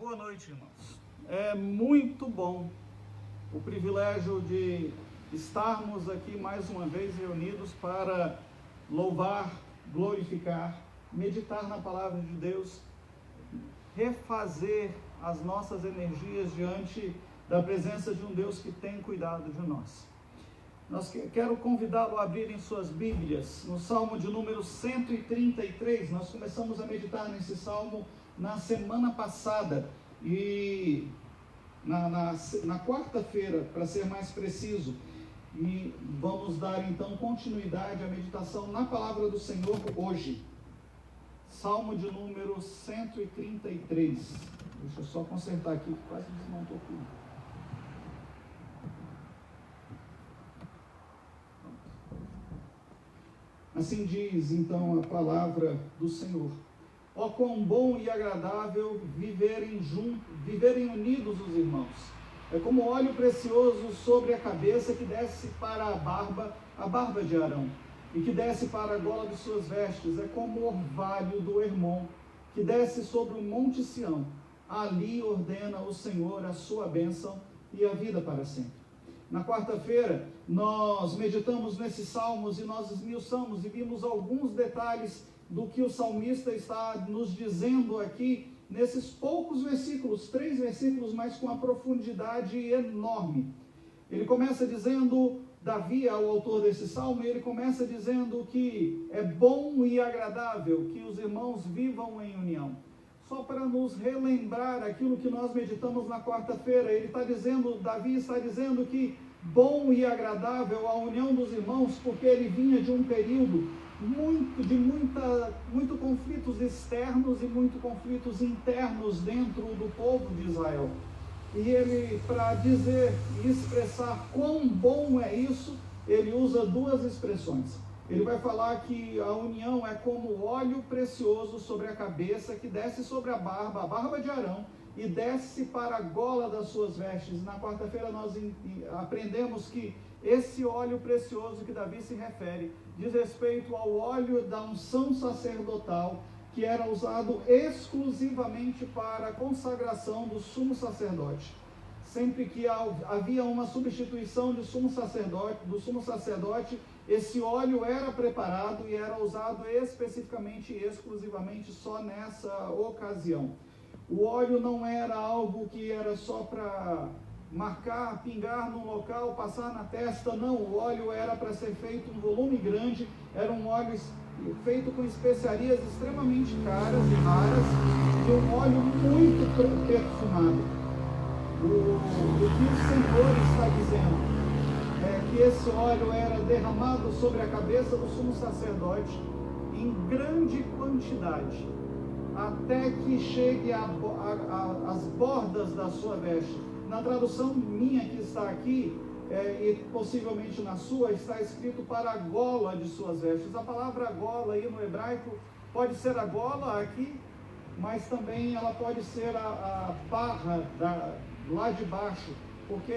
Boa noite, irmãos. É muito bom o privilégio de estarmos aqui mais uma vez reunidos para louvar, glorificar, meditar na palavra de Deus, refazer as nossas energias diante da presença de um Deus que tem cuidado de nós. Quero convidá-lo a abrirem suas Bíblias no Salmo de número 133. Nós começamos a meditar nesse Salmo na semana passada e na quarta-feira, para ser mais preciso, e vamos dar então continuidade à meditação na palavra do Senhor hoje. Salmo de número 133. Deixa eu só consertar aqui, quase desmontou tudo. Assim diz então a palavra do Senhor: ó quão bom e agradável viverem unidos os irmãos. É como óleo precioso sobre a cabeça que desce para a barba de Arão, e que desce para a gola de suas vestes. É como o orvalho do Hermon, que desce sobre o monte Sião. Ali ordena o Senhor a sua bênção e a vida para sempre. Na quarta-feira, nós meditamos nesses salmos e nós esmiuçamos e vimos alguns detalhes do que o salmista está nos dizendo aqui, nesses poucos versículos, 3 versículos, mas com a profundidade enorme. Ele começa dizendo, Davi é o autor desse salmo, ele começa dizendo que é bom e agradável que os irmãos vivam em união. Só para nos relembrar aquilo que nós meditamos na quarta-feira, Davi está dizendo que bom e agradável a união dos irmãos, porque ele vinha de um período muito conflitos externos e muito conflitos internos dentro do povo de Israel. E ele, para dizer e expressar quão bom é isso, ele usa 2 expressões. Ele vai falar que a união é como óleo precioso sobre a cabeça, que desce sobre a barba de Arão, e desce para a gola das suas vestes. Na quarta-feira nós aprendemos que esse óleo precioso que Davi se refere diz respeito ao óleo da unção sacerdotal, que era usado exclusivamente para a consagração do sumo sacerdote. Sempre que havia uma substituição do sumo sacerdote, esse óleo era preparado e era usado especificamente e exclusivamente só nessa ocasião. O óleo não era algo que era só para marcar, pingar num local, passar na testa, não. O óleo era para ser feito em volume grande, era um óleo feito com especiarias extremamente caras e raras, e um óleo muito perfumado. O que o Senhor está dizendo é que esse óleo era derramado sobre a cabeça do sumo sacerdote em grande quantidade, até que chegue às bordas da sua veste. Na tradução minha que está aqui, e possivelmente na sua, está escrito para a gola de suas vestes. A palavra gola aí no hebraico pode ser a gola aqui, mas também ela pode ser a barra lá de baixo, porque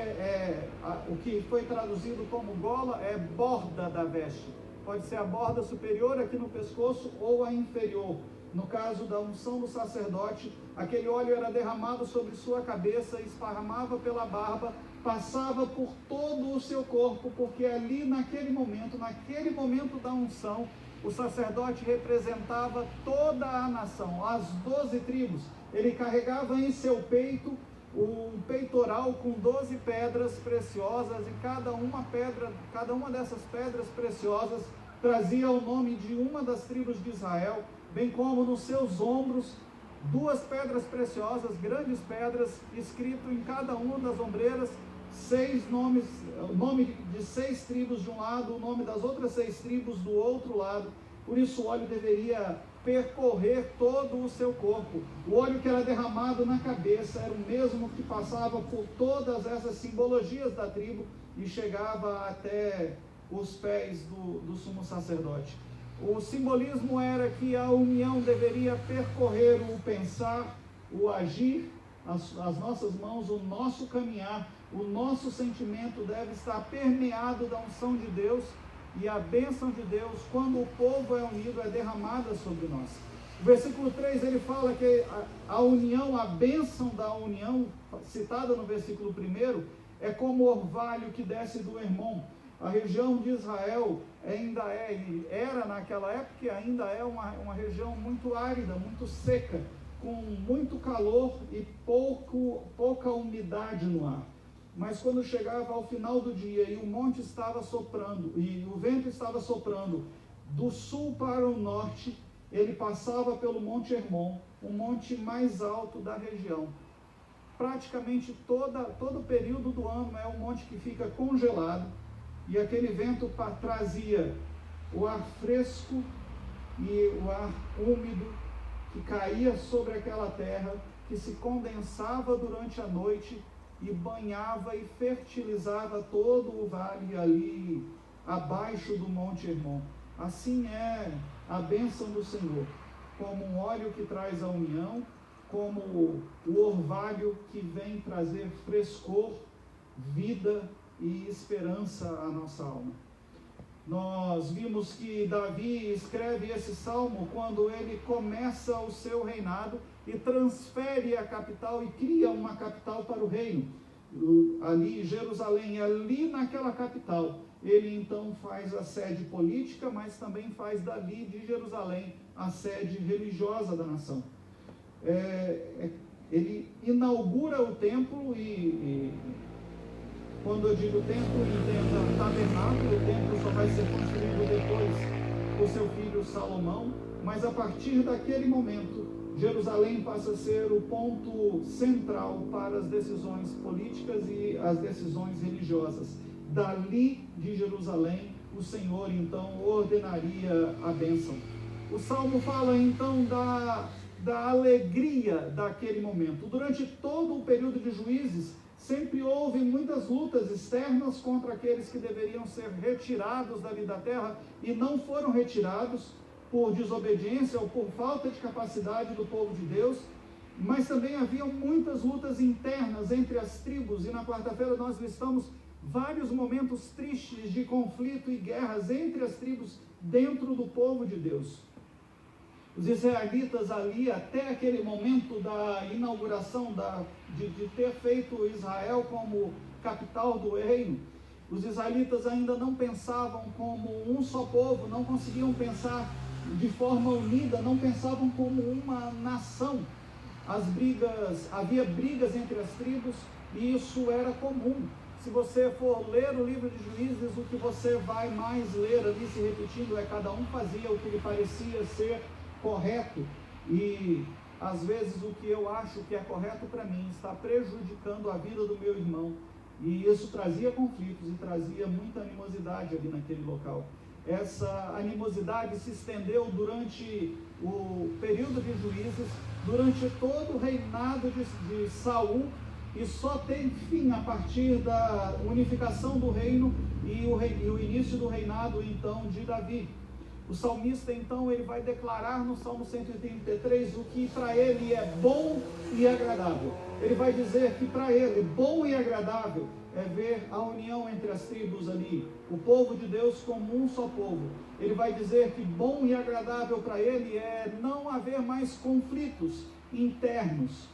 o que foi traduzido como gola é borda da veste. Pode ser a borda superior aqui no pescoço ou a inferior. No caso da unção do sacerdote, aquele óleo era derramado sobre sua cabeça, esparramava pela barba, passava por todo o seu corpo, porque ali naquele momento da unção, o sacerdote representava toda a nação, as 12 tribos. Ele carregava em seu peito um peitoral com 12 pedras preciosas, e cada uma dessas pedras preciosas trazia o nome de uma das tribos de Israel, bem como nos seus ombros 2 pedras preciosas, grandes pedras, escrito em cada uma das ombreiras 6 nomes, o nome de 6 tribos de um lado, o nome das outras 6 tribos do outro lado. Por isso o óleo deveria percorrer todo o seu corpo. O óleo que era derramado na cabeça era o mesmo que passava por todas essas simbologias da tribo e chegava até os pés do sumo sacerdote. O simbolismo era que a união deveria percorrer o pensar, o agir, as nossas mãos, o nosso caminhar, o nosso sentimento deve estar permeado da unção de Deus, e a bênção de Deus, quando o povo é unido, é derramada sobre nós. O versículo 3 ele fala que a união, a bênção da união, citada no versículo 1, é como orvalho que desce do Hermon. A região de Israel ainda era naquela época e ainda é uma região muito árida, muito seca, com muito calor e pouca umidade no ar. Mas quando chegava ao final do dia e o monte estava soprando, e o vento estava soprando do sul para o norte, ele passava pelo Monte Hermon, o monte mais alto da região. Praticamente todo o período do ano é um monte que fica congelado, e aquele vento trazia o ar fresco e o ar úmido que caía sobre aquela terra, que se condensava durante a noite e banhava e fertilizava todo o vale ali abaixo do Monte Hermon. Assim é a bênção do Senhor, como um óleo que traz a união, como o orvalho que vem trazer frescor, vida e esperança à nossa alma. Nós vimos que Davi escreve esse salmo quando ele começa o seu reinado e transfere a capital e cria uma capital para o reino, ali em Jerusalém. Ali naquela capital ele então faz a sede política, mas também faz dali de Jerusalém a sede religiosa da nação. Ele inaugura o templo e quando eu digo templo, entenda tabernáculo. O templo só vai ser construído depois por seu filho Salomão, mas a partir daquele momento, Jerusalém passa a ser o ponto central para as decisões políticas e as decisões religiosas. Dali de Jerusalém, o Senhor então ordenaria a bênção. O Salmo fala então da alegria daquele momento. Durante todo o período de Juízes, sempre houve muitas lutas externas contra aqueles que deveriam ser retirados dali da terra e não foram retirados por desobediência ou por falta de capacidade do povo de Deus, mas também haviam muitas lutas internas entre as tribos, e na quarta-feira nós listamos vários momentos tristes de conflito e guerras entre as tribos dentro do povo de Deus. Os israelitas ali, até aquele momento da inauguração, de ter feito Israel como capital do reino, os israelitas ainda não pensavam como um só povo, não conseguiam pensar de forma unida, não pensavam como uma nação. Havia brigas entre as tribos e isso era comum. Se você for ler o livro de Juízes, o que você vai mais ler ali se repetindo é cada um fazia o que lhe parecia ser correto, e às vezes o que eu acho que é correto para mim está prejudicando a vida do meu irmão, e isso trazia conflitos e trazia muita animosidade ali naquele local. Essa animosidade se estendeu durante o período de Juízes, durante todo o reinado de Saul, e só tem fim a partir da unificação do reino e o início do reinado então de Davi. O salmista então ele vai declarar no Salmo 133 o que para ele é bom e agradável. Ele vai dizer que para ele bom e agradável é ver a união entre as tribos ali, o povo de Deus como um só povo. Ele vai dizer que bom e agradável para ele é não haver mais conflitos internos,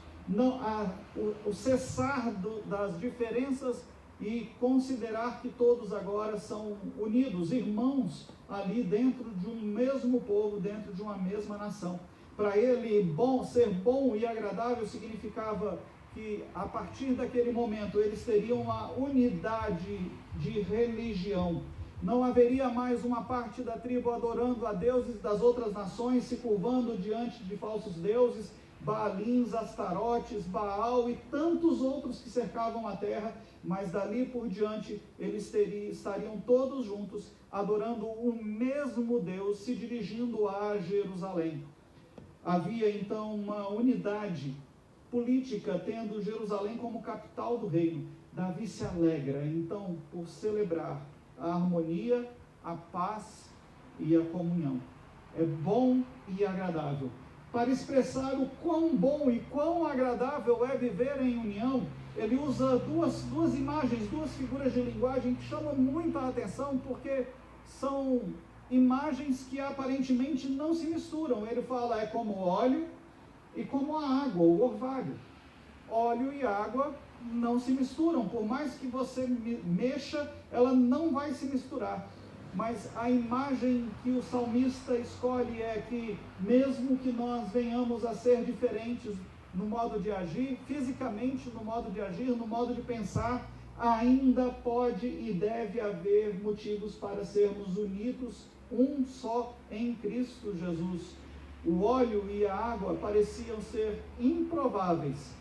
o cessar das diferenças e considerar que todos agora são unidos, irmãos ali dentro de um mesmo povo, dentro de uma mesma nação. Para ele, ser bom e agradável significava que a partir daquele momento eles teriam uma unidade de religião. Não haveria mais uma parte da tribo adorando a deuses das outras nações, se curvando diante de falsos deuses, Baalins, Astarotes, Baal e tantos outros que cercavam a terra, mas dali por diante eles estariam todos juntos, adorando o mesmo Deus, se dirigindo a Jerusalém. Havia então uma unidade política, tendo Jerusalém como capital do reino. Davi se alegra então por celebrar a harmonia, a paz e a comunhão. É bom e agradável. Para expressar o quão bom e quão agradável é viver em união, ele usa duas imagens, duas figuras de linguagem que chamam muita atenção, porque são imagens que aparentemente não se misturam. Ele fala, é como óleo e como a água, o orvalho. Óleo e água não se misturam, por mais que você mexa, ela não vai se misturar. Mas a imagem que o salmista escolhe é que, mesmo que nós venhamos a ser diferentes no modo de agir, fisicamente, no modo de agir, no modo de pensar, ainda pode e deve haver motivos para sermos unidos, um só em Cristo Jesus. O óleo e a água pareciam ser improváveis.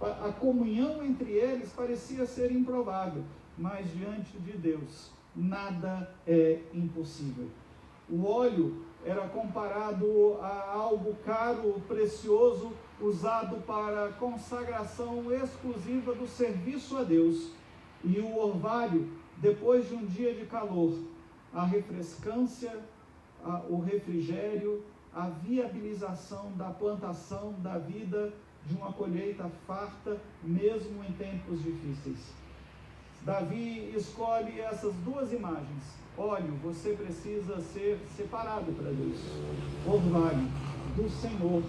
A comunhão entre eles parecia ser improvável, mas diante de Deus, nada é impossível. O óleo era comparado a algo caro, precioso, usado para a consagração exclusiva do serviço a Deus. E o orvalho, depois de um dia de calor, a refrescância, o refrigério, a viabilização da plantação da vida, de uma colheita farta, mesmo em tempos difíceis. Davi escolhe essas duas imagens. Óleo, você precisa ser separado para Deus. Orvalho, do Senhor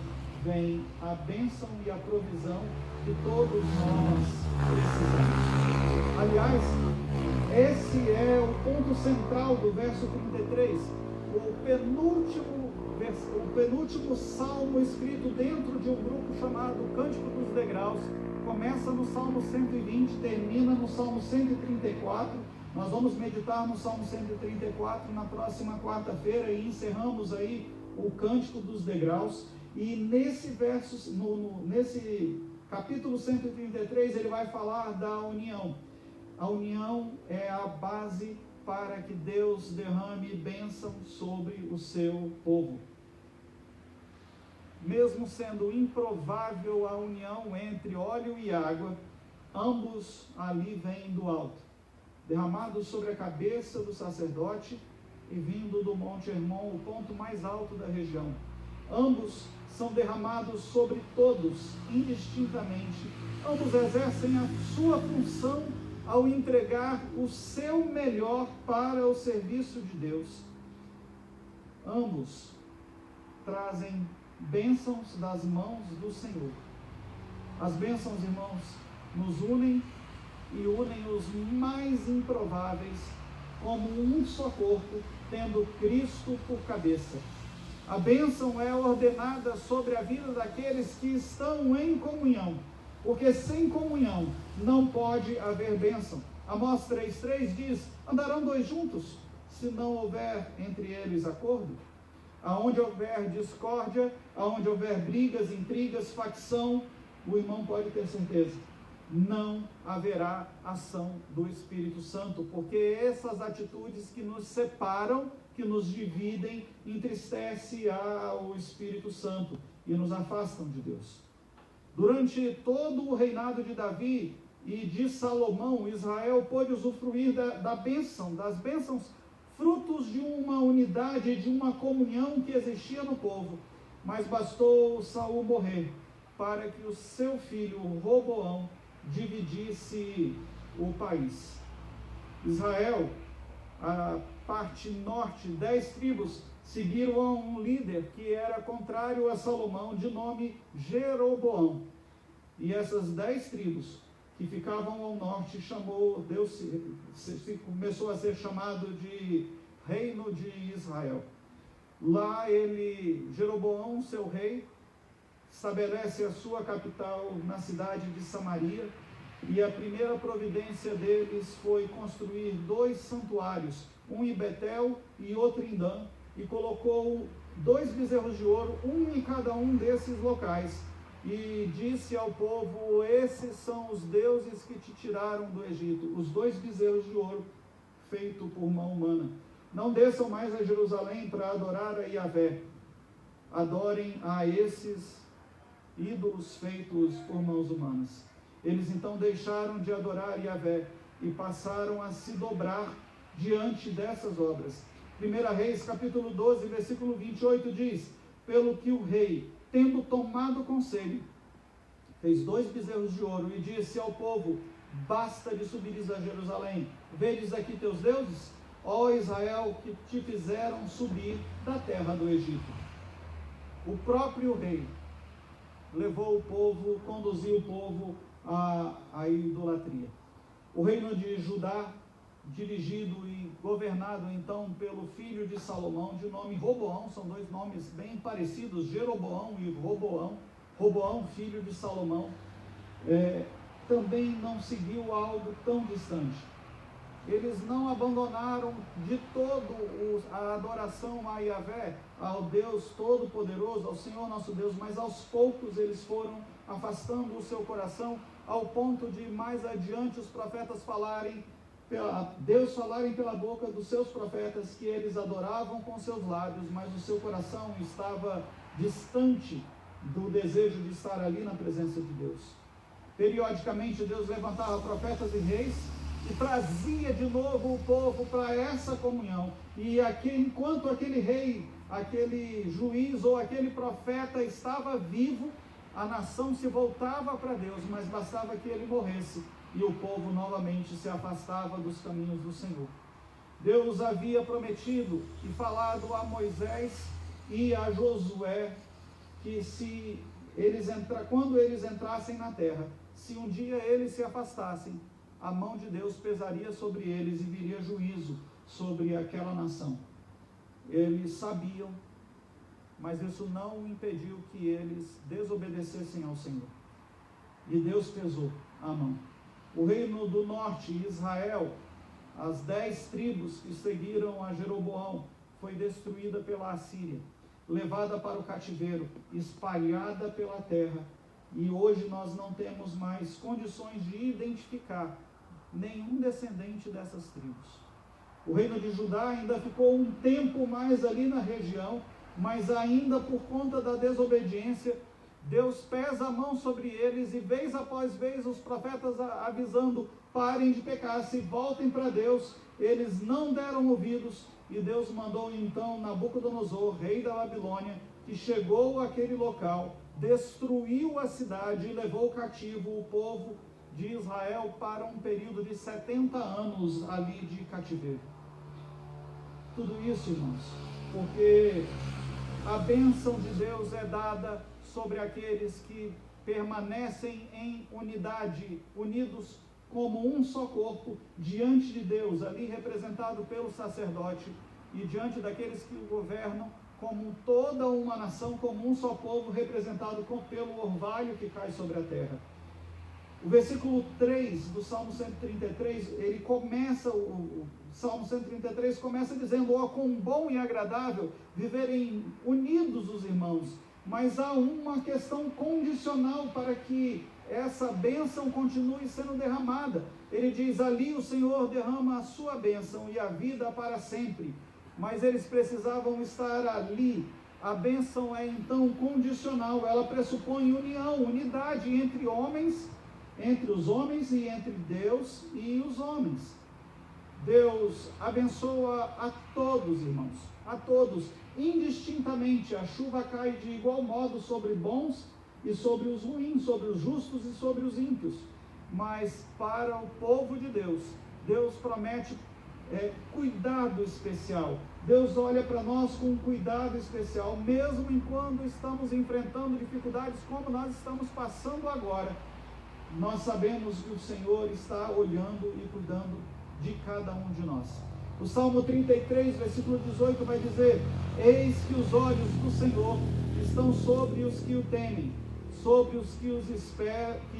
vem a bênção e a provisão que todos nós precisamos. Aliás, esse é o ponto central do verso 33, o penúltimo salmo escrito dentro de um grupo chamado Cântico dos Degraus. Começa no Salmo 120, termina no Salmo 134. Nós vamos meditar no Salmo 134 na próxima quarta-feira e encerramos aí o Cântico dos Degraus. E nesse verso, nesse capítulo 133, ele vai falar da união. A união é a base para que Deus derrame bênção sobre o seu povo. Mesmo sendo improvável a união entre óleo e água, ambos ali vêm do alto, derramados sobre a cabeça do sacerdote e vindo do Monte Hermon, o ponto mais alto da região. Ambos são derramados sobre todos, indistintamente. Ambos exercem a sua função ao entregar o seu melhor para o serviço de Deus. Ambos trazem bênçãos das mãos do Senhor. As bênçãos, irmãos, nos unem e unem os mais improváveis como um só corpo, tendo Cristo por cabeça. A bênção é ordenada sobre a vida daqueles que estão em comunhão, porque sem comunhão não pode haver bênção. Amós 3,3 diz, andarão dois juntos, se não houver entre eles acordo. Aonde houver discórdia, aonde houver brigas, intrigas, facção, o irmão pode ter certeza, não haverá ação do Espírito Santo, porque essas atitudes que nos separam, que nos dividem, entristecem ao Espírito Santo e nos afastam de Deus. Durante todo o reinado de Davi e de Salomão, Israel pôde usufruir da bênção, das bênçãos, frutos de uma unidade, de uma comunhão que existia no povo. Mas bastou Saul morrer para que o seu filho Roboão dividisse o país. Israel, a parte norte, 10 tribos, seguiram um líder que era contrário a Salomão, de nome Jeroboão. E essas 10 tribos que ficavam ao norte, começou a ser chamado de Reino de Israel. Lá Jeroboão, seu rei, estabelece a sua capital na cidade de Samaria, e a primeira providência deles foi construir 2 santuários, um em Betel e outro em Dan, e colocou 2 bezerros de ouro, um em cada um desses locais, e disse ao povo, esses são os deuses que te tiraram do Egito, os 2 bezerros de ouro, feito por mão humana. Não desçam mais a Jerusalém para adorar a Yahvé, adorem a esses ídolos feitos por mãos humanas. Eles então deixaram de adorar Yahvé e passaram a se dobrar diante dessas obras. 1 Reis, capítulo 12, versículo 28 diz, pelo que o rei, tendo tomado conselho, fez 2 bezerros de ouro e disse ao povo, basta de subires a Jerusalém, vedes aqui teus deuses? ó Israel, que te fizeram subir da terra do Egito. O próprio rei levou o povo, conduziu o povo à idolatria. O reino de Judá, dirigido e governado então pelo filho de Salomão, de nome Roboão, são dois nomes bem parecidos, Jeroboão e Roboão, Roboão, filho de Salomão, também não seguiu algo tão distante. Eles não abandonaram de todo a adoração a Yahvé, ao Deus Todo-Poderoso, ao Senhor nosso Deus, mas aos poucos eles foram afastando o seu coração, ao ponto de mais adiante os profetas Deus falarem pela boca dos seus profetas que eles adoravam com seus lábios, mas o seu coração estava distante do desejo de estar ali na presença de Deus. Periodicamente Deus levantava profetas e reis e trazia de novo o povo para essa comunhão. E enquanto aquele rei, aquele juiz ou aquele profeta estava vivo, a nação se voltava para Deus, mas bastava que ele morresse e o povo novamente se afastava dos caminhos do Senhor. Deus havia prometido e falado a Moisés e a Josué que quando eles entrassem na terra, se um dia eles se afastassem, a mão de Deus pesaria sobre eles e viria juízo sobre aquela nação. Eles sabiam, mas isso não impediu que eles desobedecessem ao Senhor. E Deus pesou a mão. O reino do norte, Israel, as 10 tribos que seguiram a Jeroboão, foi destruída pela Assíria, levada para o cativeiro, espalhada pela terra. E hoje nós não temos mais condições de identificar nenhum descendente dessas tribos. O reino de Judá ainda ficou um tempo mais ali na região, mas ainda por conta da desobediência, Deus pesa a mão sobre eles e vez após vez os profetas avisando, parem de pecar, se voltem para Deus. Eles não deram ouvidos e Deus mandou então Nabucodonosor, rei da Babilônia, que chegou àquele local, destruiu a cidade e levou cativo o povo de Israel para um período de 70 anos ali de cativeiro. Tudo isso, irmãos, porque a bênção de Deus é dada sobre aqueles que permanecem em unidade, unidos como um só corpo, diante de Deus, ali representado pelo sacerdote, e diante daqueles que o governam, como toda uma nação, como um só povo, representado pelo orvalho que cai sobre a terra. O versículo 3 do Salmo 133, ele começa, o Salmo 133 começa dizendo, ó, quão bom e agradável viverem unidos os irmãos, mas há uma questão condicional para que essa bênção continue sendo derramada. Ele diz, ali o Senhor derrama a sua bênção e a vida para sempre, mas eles precisavam estar ali. A bênção é então condicional, ela pressupõe união, unidade entre os homens e entre Deus e os homens. Deus abençoa a todos, irmãos, a todos, indistintamente. A chuva cai de igual modo sobre bons e sobre os ruins, sobre os justos e sobre os ímpios. Mas para o povo de Deus, Deus promete cuidado especial. Deus olha para nós com um cuidado especial, mesmo enquanto estamos enfrentando dificuldades como nós estamos passando agora. Nós sabemos que o Senhor está olhando e cuidando de cada um de nós. O Salmo 33, versículo 18 vai dizer, eis que os olhos do Senhor estão sobre os que o temem, sobre os que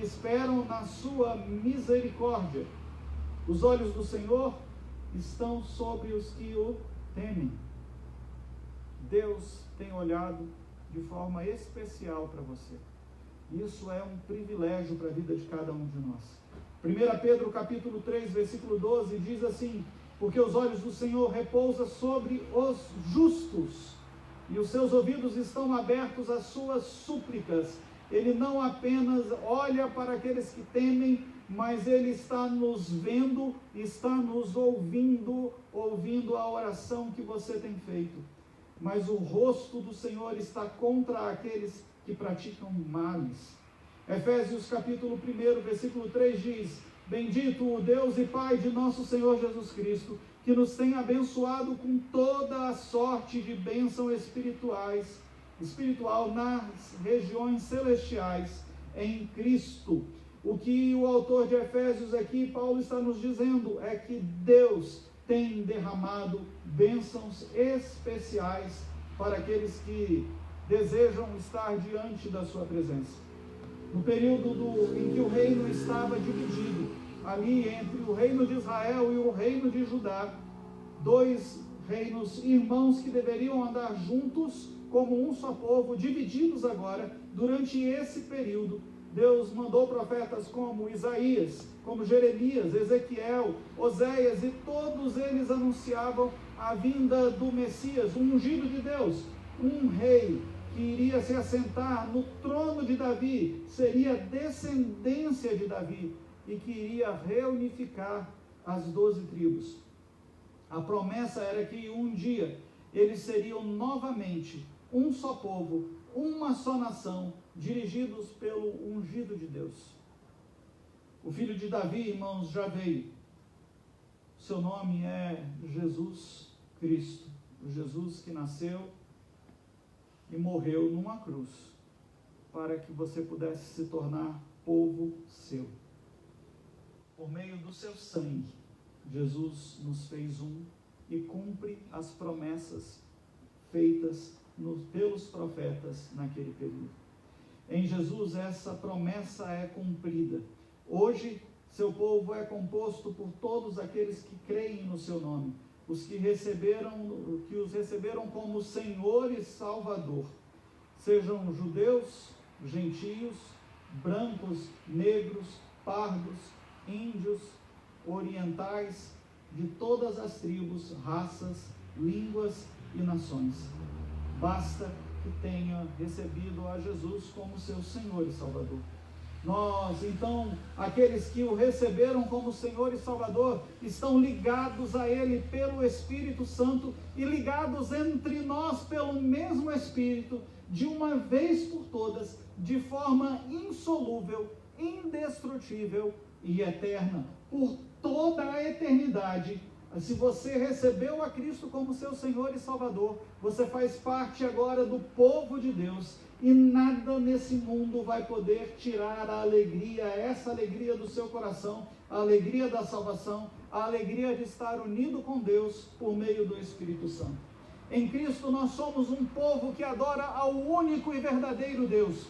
esperam na sua misericórdia. Os olhos do Senhor estão sobre os que o temem. Deus tem olhado de forma especial para você. Isso é um privilégio para a vida de cada um de nós. 1 Pedro capítulo 3, versículo 12, diz assim, porque os olhos do Senhor repousam sobre os justos, e os seus ouvidos estão abertos às suas súplicas. Ele não apenas olha para aqueles que temem, mas Ele está nos vendo, está nos ouvindo a oração que você tem feito. Mas o rosto do Senhor está contra aqueles que praticam males. Efésios capítulo 1, versículo 3 diz, bendito o Deus e Pai de nosso Senhor Jesus Cristo, que nos tem abençoado com toda a sorte de bênção espiritual nas regiões celestiais em Cristo. O que o autor de Efésios aqui, Paulo, está nos dizendo é que Deus tem derramado bênçãos especiais para aqueles que desejam estar diante da sua presença. No período em que o reino estava dividido, ali entre o reino de Israel e o reino de Judá, dois reinos irmãos que deveriam andar juntos como um só povo, divididos agora, durante esse período, Deus mandou profetas como Isaías, como Jeremias, Ezequiel, Oséias, e todos eles anunciavam a vinda do Messias, um ungido de Deus, um rei que iria se assentar no trono de Davi, seria descendência de Davi, e que iria reunificar as 12 tribos. A promessa era que um dia eles seriam novamente um só povo, uma só nação, dirigidos pelo ungido de Deus. O filho de Davi, irmãos, já veio. Seu nome é Jesus Cristo, o Jesus que nasceu e morreu numa cruz, para que você pudesse se tornar povo seu. Por meio do seu sangue, Jesus nos fez um e cumpre as promessas feitas pelos profetas naquele período. Em Jesus essa promessa é cumprida. Hoje seu povo é composto por todos aqueles que creem no seu nome, os que os receberam como Senhor e Salvador, sejam judeus, gentios, brancos, negros, pardos, índios, orientais, de todas as tribos, raças, línguas e nações. Basta que tenha recebido a Jesus como seu Senhor e Salvador. Nós, então, aqueles que o receberam como Senhor e Salvador, estão ligados a Ele pelo Espírito Santo e ligados entre nós pelo mesmo Espírito, de uma vez por todas, de forma insolúvel, indestrutível e eterna, por toda a eternidade. Se você recebeu a Cristo como seu Senhor e Salvador, você faz parte agora do povo de Deus, e nada nesse mundo vai poder tirar a alegria, essa alegria do seu coração, a alegria da salvação, a alegria de estar unido com Deus por meio do Espírito Santo. Em Cristo nós somos um povo que adora ao único e verdadeiro Deus.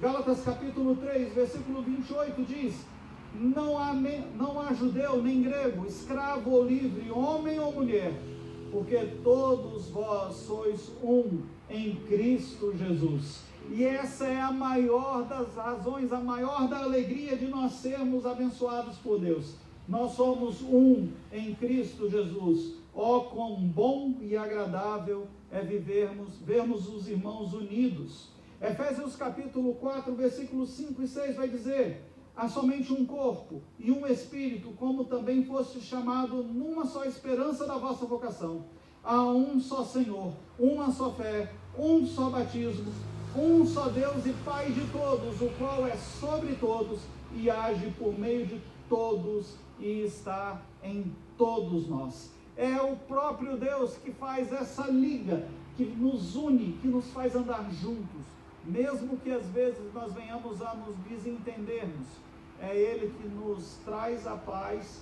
Gálatas capítulo 3, versículo 28 diz: não há judeu nem grego, escravo ou livre, homem ou mulher, porque todos vós sois um em Cristo Jesus. E essa é a maior das razões, a maior da alegria de nós sermos abençoados por Deus. Nós somos um em Cristo Jesus. Ó, quão bom e agradável é vermos os irmãos unidos. Efésios capítulo 4, versículos 5 e 6 vai dizer: há somente um corpo e um espírito, como também foste chamado numa só esperança da vossa vocação. Há um só Senhor, uma só fé, um só batismo, um só Deus e Pai de todos, o qual é sobre todos e age por meio de todos e está em todos nós. É o próprio Deus que faz essa liga, que nos une, que nos faz andar juntos, mesmo que às vezes nós venhamos a nos desentendermos. É Ele que nos traz a paz,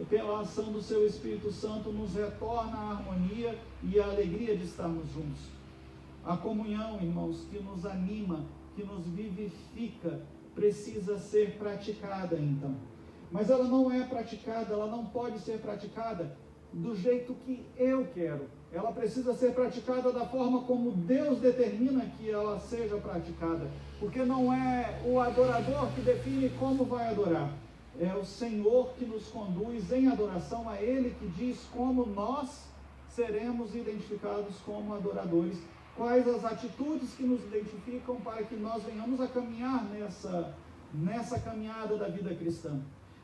pela ação do seu Espírito Santo, nos retorna a harmonia e a alegria de estarmos juntos. A comunhão, irmãos, que nos anima, que nos vivifica, precisa ser praticada então. Mas ela não é praticada, ela não pode ser praticada do jeito que eu quero. Ela precisa ser praticada da forma como Deus determina que ela seja praticada. Porque não é o adorador que define como vai adorar. É o Senhor que nos conduz em adoração, a Ele que diz como nós seremos identificados como adoradores. Quais as atitudes que nos identificam para que nós venhamos a caminhar nessa caminhada da vida cristã.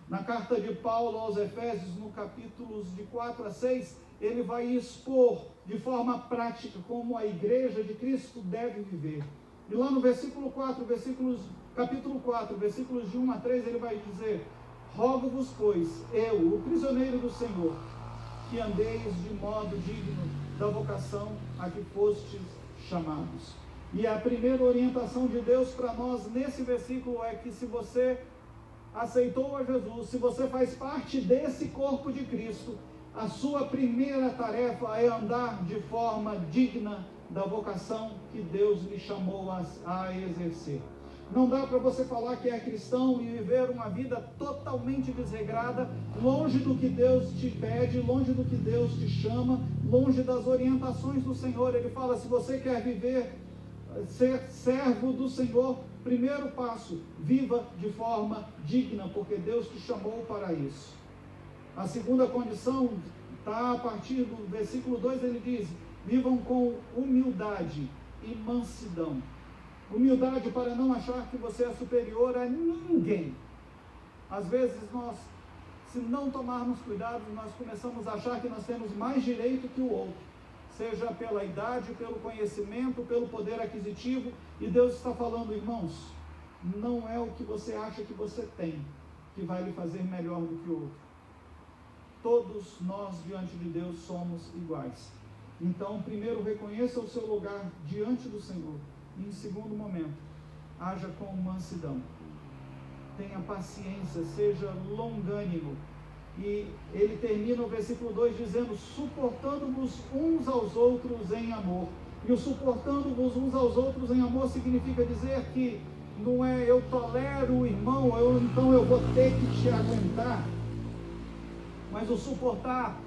Na carta de Paulo aos Efésios, no capítulos de 4 a 6, ele vai expor de forma prática como a igreja de Cristo deve viver. E lá no capítulo 4, versículos de 1 a 3, ele vai dizer: rogo-vos, pois, eu, o prisioneiro do Senhor, que andeis de modo digno da vocação a que fostes chamados. E a primeira orientação de Deus para nós nesse versículo é que se você aceitou a Jesus, se você faz parte desse corpo de Cristo, a sua primeira tarefa é andar de forma digna da vocação que Deus lhe chamou a exercer. Não dá para você falar que é cristão e viver uma vida totalmente desregrada, longe do que Deus te pede, longe do que Deus te chama, longe das orientações do Senhor. Ele fala, se você quer viver, ser servo do Senhor, primeiro passo, viva de forma digna, porque Deus te chamou para isso. A segunda condição está a partir do versículo 2, ele diz, vivam com humildade e mansidão. Humildade para não achar que você é superior a ninguém. Às vezes nós, se não tomarmos cuidado, nós começamos a achar que nós temos mais direito que o outro, seja pela idade, pelo conhecimento, pelo poder aquisitivo, e Deus está falando, irmãos, não é o que você acha que você tem que vai lhe fazer melhor do que o outro. Todos nós diante de Deus somos iguais. Então, primeiro, reconheça o seu lugar diante do Senhor. E, em segundo momento, haja com mansidão. Tenha paciência, seja longânimo. E ele termina o versículo 2 dizendo, suportando-vos uns aos outros em amor. E o suportando-vos uns aos outros em amor significa dizer que não é eu tolero o irmão, então eu vou ter que te aguentar. Mas o suportar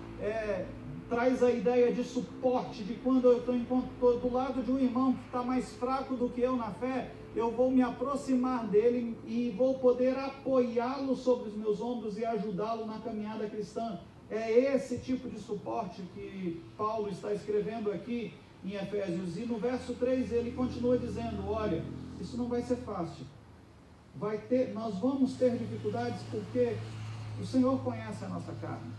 traz a ideia de suporte, de quando eu estou do lado de um irmão que está mais fraco do que eu na fé, eu vou me aproximar dele e vou poder apoiá-lo sobre os meus ombros e ajudá-lo na caminhada cristã. É esse tipo de suporte que Paulo está escrevendo aqui em Efésios. E no verso 3 ele continua dizendo, olha, isso não vai ser fácil. Nós vamos ter dificuldades porque o Senhor conhece a nossa carne.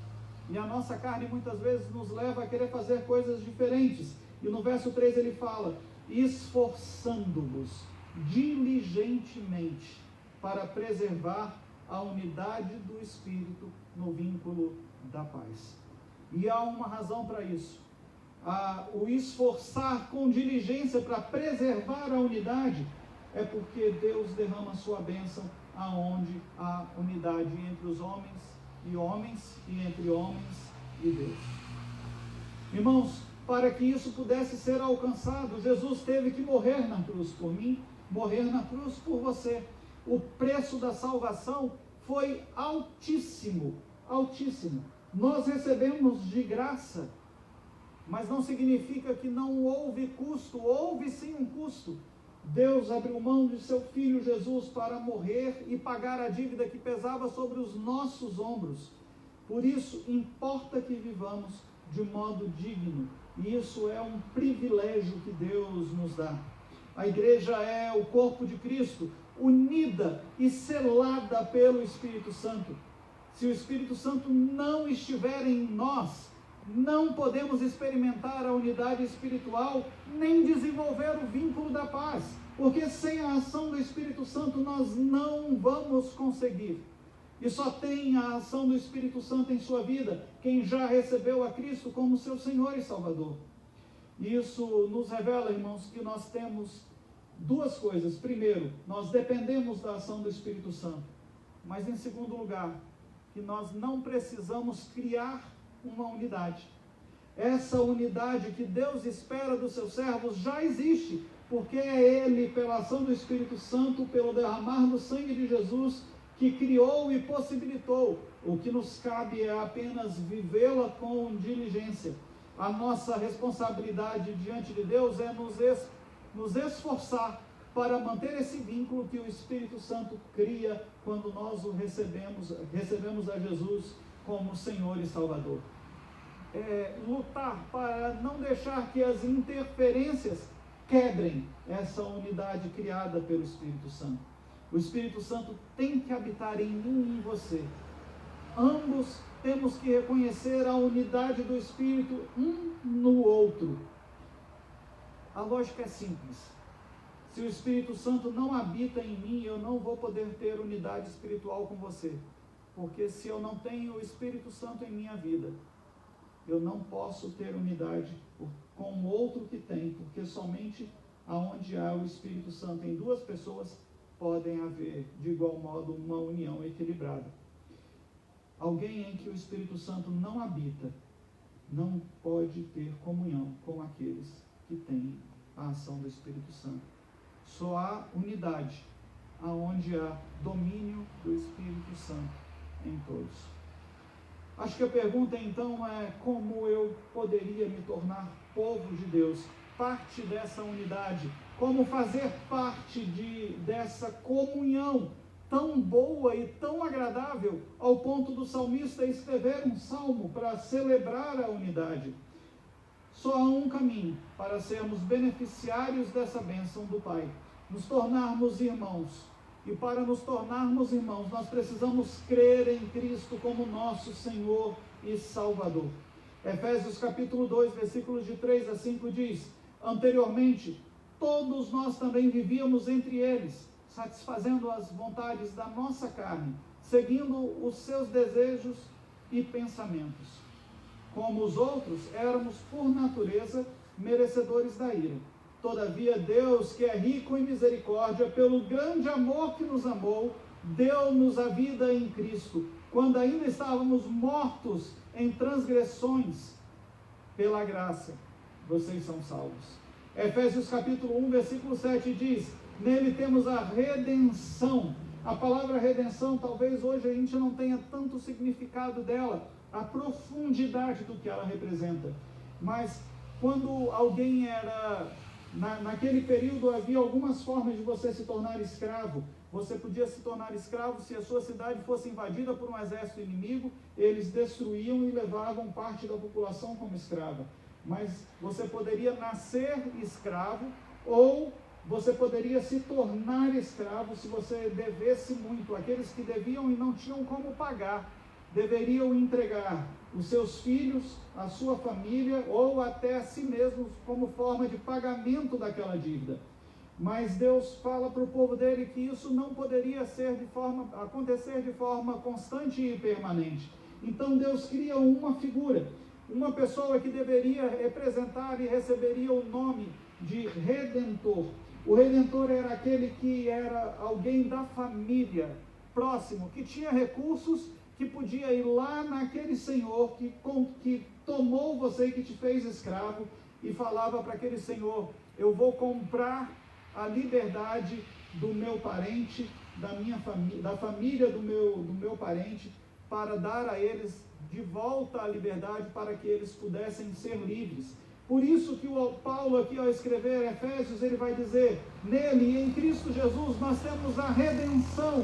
E a nossa carne muitas vezes nos leva a querer fazer coisas diferentes. E no verso 3 ele fala, esforçando-vos diligentemente para preservar a unidade do Espírito no vínculo da paz. E há uma razão para isso. O esforçar com diligência para preservar a unidade é porque Deus derrama a sua bênção aonde há unidade entre os homens e entre homens e Deus. Irmãos, para que isso pudesse ser alcançado, Jesus teve que morrer na cruz por mim, morrer na cruz por você. O preço da salvação foi altíssimo, altíssimo. Nós recebemos de graça, mas não significa que não houve custo, houve sim um custo. Deus abriu mão de seu Filho Jesus para morrer e pagar a dívida que pesava sobre os nossos ombros. Por isso, importa que vivamos de modo digno. E isso é um privilégio que Deus nos dá. A igreja é o corpo de Cristo, unida e selada pelo Espírito Santo. Se o Espírito Santo não estiver em nós, não podemos experimentar a unidade espiritual, nem desenvolver o vínculo da paz, porque sem a ação do Espírito Santo nós não vamos conseguir. E só tem a ação do Espírito Santo em sua vida quem já recebeu a Cristo como seu Senhor e Salvador. Isso nos revela, irmãos, que nós temos duas coisas. Primeiro, nós dependemos da ação do Espírito Santo, mas em segundo lugar, que nós não precisamos criar uma unidade. Essa unidade que Deus espera dos seus servos já existe, porque é Ele, pela ação do Espírito Santo, pelo derramar do sangue de Jesus, que criou e possibilitou. O que nos cabe é apenas vivê-la com diligência. A nossa responsabilidade diante de Deus é nos esforçar para manter esse vínculo que o Espírito Santo cria quando nós o recebemos a Jesus como Senhor e Salvador. Lutar para não deixar que as interferências quebrem essa unidade criada pelo Espírito Santo. O Espírito Santo tem que habitar em mim e em você. Ambos temos que reconhecer a unidade do Espírito um no outro. A lógica é simples. Se o Espírito Santo não habita em mim, eu não vou poder ter unidade espiritual com você. Porque se eu não tenho o Espírito Santo em minha vida, eu não posso ter unidade com o outro que tem, porque somente aonde há o Espírito Santo em duas pessoas podem haver, de igual modo, uma união equilibrada. Alguém em que o Espírito Santo não habita, não pode ter comunhão com aqueles que têm a ação do Espírito Santo. Só há unidade aonde há domínio do Espírito Santo em todos. Acho que a pergunta então é: como eu poderia me tornar povo de Deus, parte dessa unidade? Como fazer parte dessa comunhão tão boa e tão agradável, ao ponto do salmista escrever um salmo para celebrar a unidade? Só há um caminho para sermos beneficiários dessa bênção do Pai: nos tornarmos irmãos. E para nos tornarmos irmãos, nós precisamos crer em Cristo como nosso Senhor e Salvador. Efésios capítulo 2, versículos de 3 a 5 diz: anteriormente, todos nós também vivíamos entre eles, satisfazendo as vontades da nossa carne, seguindo os seus desejos e pensamentos. Como os outros, éramos por natureza merecedores da ira. Todavia, Deus, que é rico em misericórdia, pelo grande amor que nos amou, deu-nos a vida em Cristo, quando ainda estávamos mortos em transgressões. Pela graça, vocês são salvos. Efésios capítulo 1, versículo 7 diz: nele temos a redenção. A palavra redenção, talvez hoje a gente não tenha tanto significado dela, a profundidade do que ela representa. Mas quando alguém era... Naquele período havia algumas formas de você se tornar escravo. Você podia se tornar escravo se a sua cidade fosse invadida por um exército inimigo. Eles destruíam e levavam parte da população como escrava. Mas você poderia nascer escravo, ou você poderia se tornar escravo se você devesse muito. Aqueles que deviam e não tinham como pagar, deveriam entregar os seus filhos, a sua família, ou até a si mesmos, como forma de pagamento daquela dívida. Mas Deus fala para o povo dele que isso não poderia acontecer de forma constante e permanente. Então Deus cria uma figura, uma pessoa que deveria representar e receberia o nome de Redentor. O Redentor era aquele que era alguém da família, próximo, que tinha recursos, que podia ir lá naquele senhor que tomou você e que te fez escravo, e falava para aquele senhor: eu vou comprar a liberdade do meu parente, da família do meu parente, para dar a eles de volta a liberdade, para que eles pudessem ser livres. Por isso que o Paulo aqui, ao escrever Efésios, ele vai dizer: nele, em Cristo Jesus, nós temos a redenção.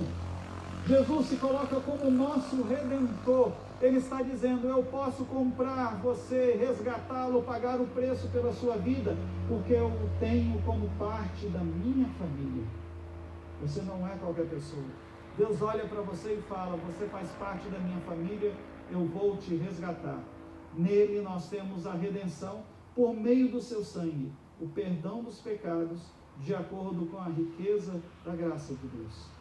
Jesus se coloca como nosso Redentor. Ele está dizendo: eu posso comprar você, resgatá-lo, pagar o preço pela sua vida, porque eu o tenho como parte da minha família. Você não é qualquer pessoa. Deus olha para você e fala: você faz parte da minha família, eu vou te resgatar. Nele nós temos a redenção por meio do seu sangue, o perdão dos pecados, de acordo com a riqueza da graça de Deus.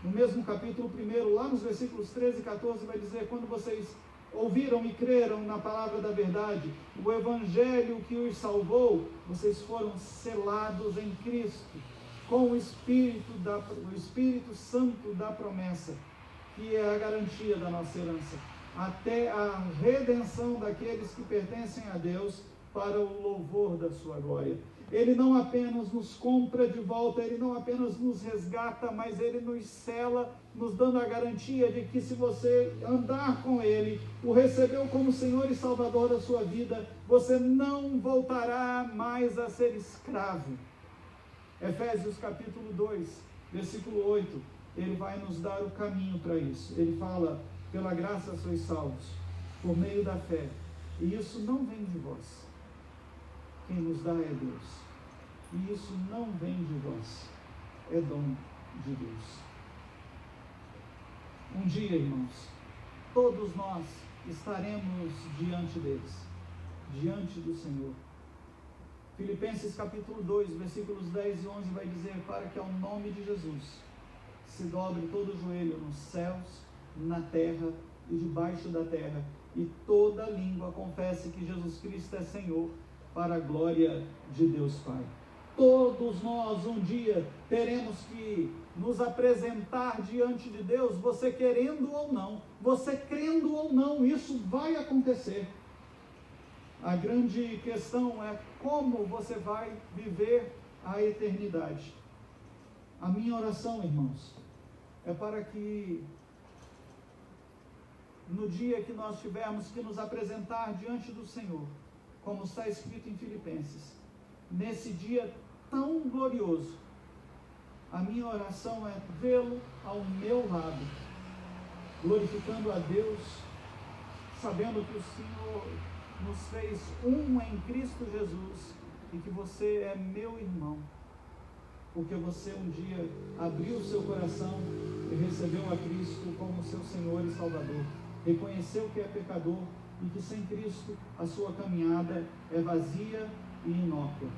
No mesmo capítulo 1, lá nos versículos 13 e 14, vai dizer: quando vocês ouviram e creram na palavra da verdade, o evangelho que os salvou, vocês foram selados em Cristo, com o Espírito Santo da promessa, que é a garantia da nossa herança, até a redenção daqueles que pertencem a Deus, para o louvor da sua glória. Ele não apenas nos compra de volta, Ele não apenas nos resgata, mas Ele nos sela, nos dando a garantia de que, se você andar com Ele, o recebeu como Senhor e Salvador da sua vida, você não voltará mais a ser escravo. Efésios capítulo 2, versículo 8, ele vai nos dar o caminho para isso. Ele fala: pela graça sois salvos, por meio da fé, e isso não vem de vós. Quem nos dá é Deus. E isso não vem de vós. É dom de Deus. Um dia, irmãos, todos nós estaremos diante deles, diante do Senhor. Filipenses capítulo 2, versículos 10 e 11 vai dizer: para que ao nome de Jesus se dobre todo o joelho nos céus, na terra e debaixo da terra, e toda língua confesse que Jesus Cristo é Senhor, para a glória de Deus Pai. Todos nós um dia teremos que nos apresentar diante de Deus, você querendo ou não, você crendo ou não, isso vai acontecer. A grande questão é como você vai viver a eternidade. A minha oração, irmãos, é para que no dia que nós tivermos que nos apresentar diante do Senhor, como está escrito em Filipenses, nesse dia tão glorioso, a minha oração é vê-lo ao meu lado, glorificando a Deus, sabendo que o Senhor nos fez um em Cristo Jesus e que você é meu irmão, porque você um dia abriu o seu coração e recebeu a Cristo como seu Senhor e Salvador, reconheceu que é pecador e que sem Cristo a sua caminhada é vazia e inócua.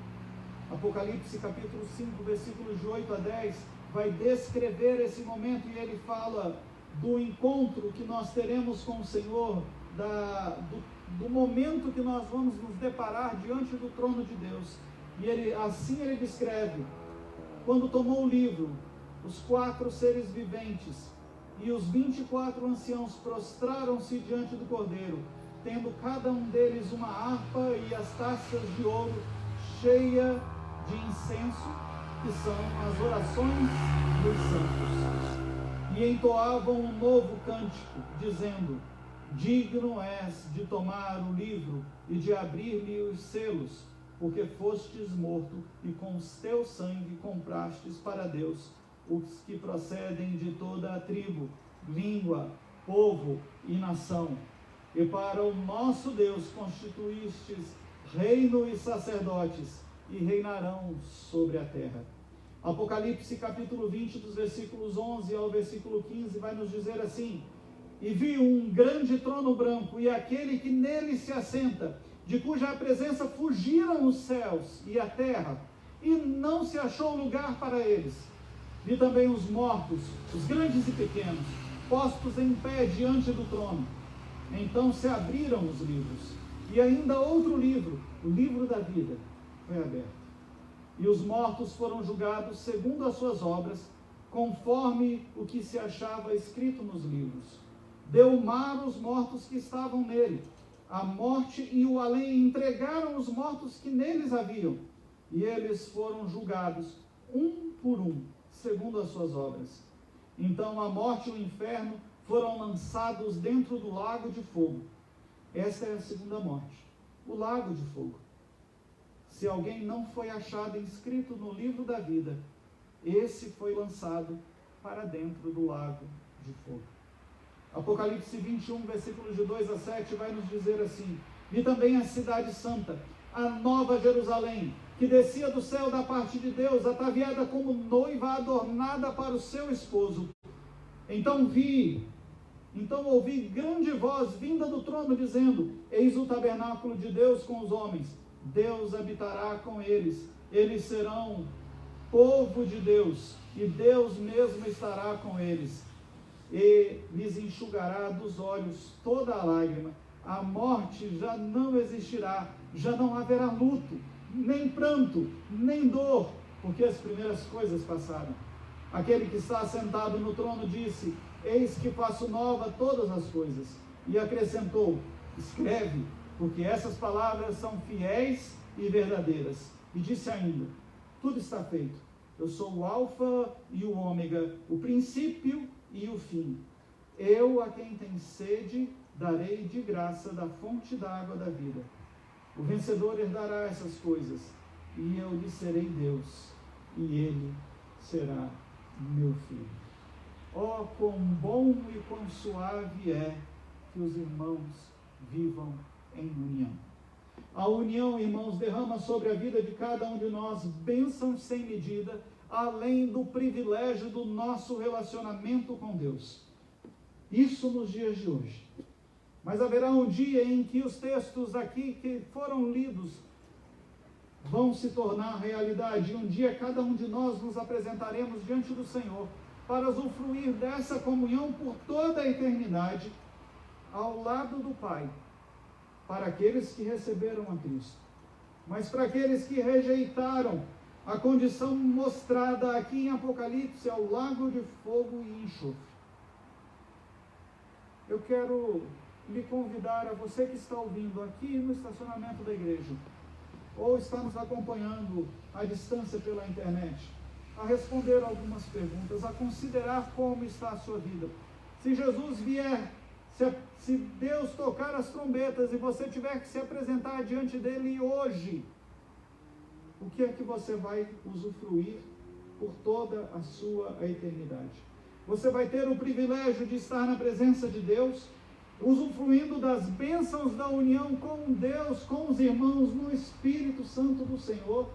Apocalipse capítulo 5, versículos de 8 a 10, vai descrever esse momento e ele fala do encontro que nós teremos com o Senhor, do momento que nós vamos nos deparar diante do trono de Deus. E assim ele descreve: quando tomou o livro, os 4 seres viventes e os 24 anciãos prostraram-se diante do Cordeiro, tendo cada um deles uma harpa e as taças de ouro cheia de incenso, que são as orações dos santos, e entoavam um novo cântico, dizendo: digno és de tomar o livro e de abrir-lhe os selos, porque fostes morto e com os teus sangue comprastes para Deus os que procedem de toda a tribo, língua, povo e nação. E para o nosso Deus constituístes reino e sacerdotes, e reinarão sobre a terra. Apocalipse capítulo 20, dos versículos 11 ao versículo 15, vai nos dizer assim: e vi um grande trono branco, e aquele que nele se assenta, de cuja presença fugiram os céus e a terra, e não se achou lugar para eles. Vi também os mortos, os grandes e pequenos, postos em pé diante do trono. Então se abriram os livros, e ainda outro livro, o livro da vida, foi aberto. E os mortos foram julgados segundo as suas obras, conforme o que se achava escrito nos livros. Deu o mar os mortos que estavam nele. A morte e o além entregaram os mortos que neles haviam, e eles foram julgados, um por um, segundo as suas obras. Então a morte e o inferno foram lançados dentro do lago de fogo. Esta é a segunda morte, o lago de fogo. Se alguém não foi achado inscrito no livro da vida, esse foi lançado para dentro do lago de fogo. Apocalipse 21, versículos de 2 a 7, vai nos dizer assim: vi também a cidade santa, a nova Jerusalém, que descia do céu da parte de Deus, ataviada como noiva adornada para o seu esposo. Então ouvi grande voz vinda do trono, dizendo: eis o tabernáculo de Deus com os homens, Deus habitará com eles, eles serão povo de Deus, e Deus mesmo estará com eles, e lhes enxugará dos olhos toda a lágrima. A morte já não existirá, já não haverá luto, nem pranto, nem dor, porque as primeiras coisas passaram. Aquele que está sentado no trono disse: eis que faço nova todas as coisas. E acrescentou: escreve, porque essas palavras são fiéis e verdadeiras. E disse ainda: tudo está feito. Eu sou o alfa e o ômega, o princípio e o fim. Eu, a quem tem sede, darei de graça da fonte da água da vida. O vencedor herdará essas coisas, e eu lhe serei Deus, e ele será meu filho. Oh, quão bom e quão suave é que os irmãos vivam em união. A união, irmãos, derrama sobre a vida de cada um de nós bênçãos sem medida, além do privilégio do nosso relacionamento com Deus. Isso nos dias de hoje. Mas haverá um dia em que os textos aqui que foram lidos vão se tornar realidade. E um dia cada um de nós nos apresentaremos diante do Senhor para usufruir dessa comunhão por toda a eternidade. ao lado do Pai, para aqueles que receberam a Cristo. Mas para aqueles que rejeitaram a condição mostrada aqui em Apocalipse, ao lago de fogo e enxofre. Eu quero lhe convidar, a você que está ouvindo aqui no estacionamento da igreja, ou está nos acompanhando à distância pela internet, a responder algumas perguntas, a considerar como está a sua vida. Se Jesus vier, se Deus tocar as trombetas e você tiver que se apresentar diante dele hoje, o que é que você vai usufruir por toda a sua eternidade? Você vai ter o privilégio de estar na presença de Deus, usufruindo das bênçãos da união com Deus, com os irmãos no Espírito Santo do Senhor,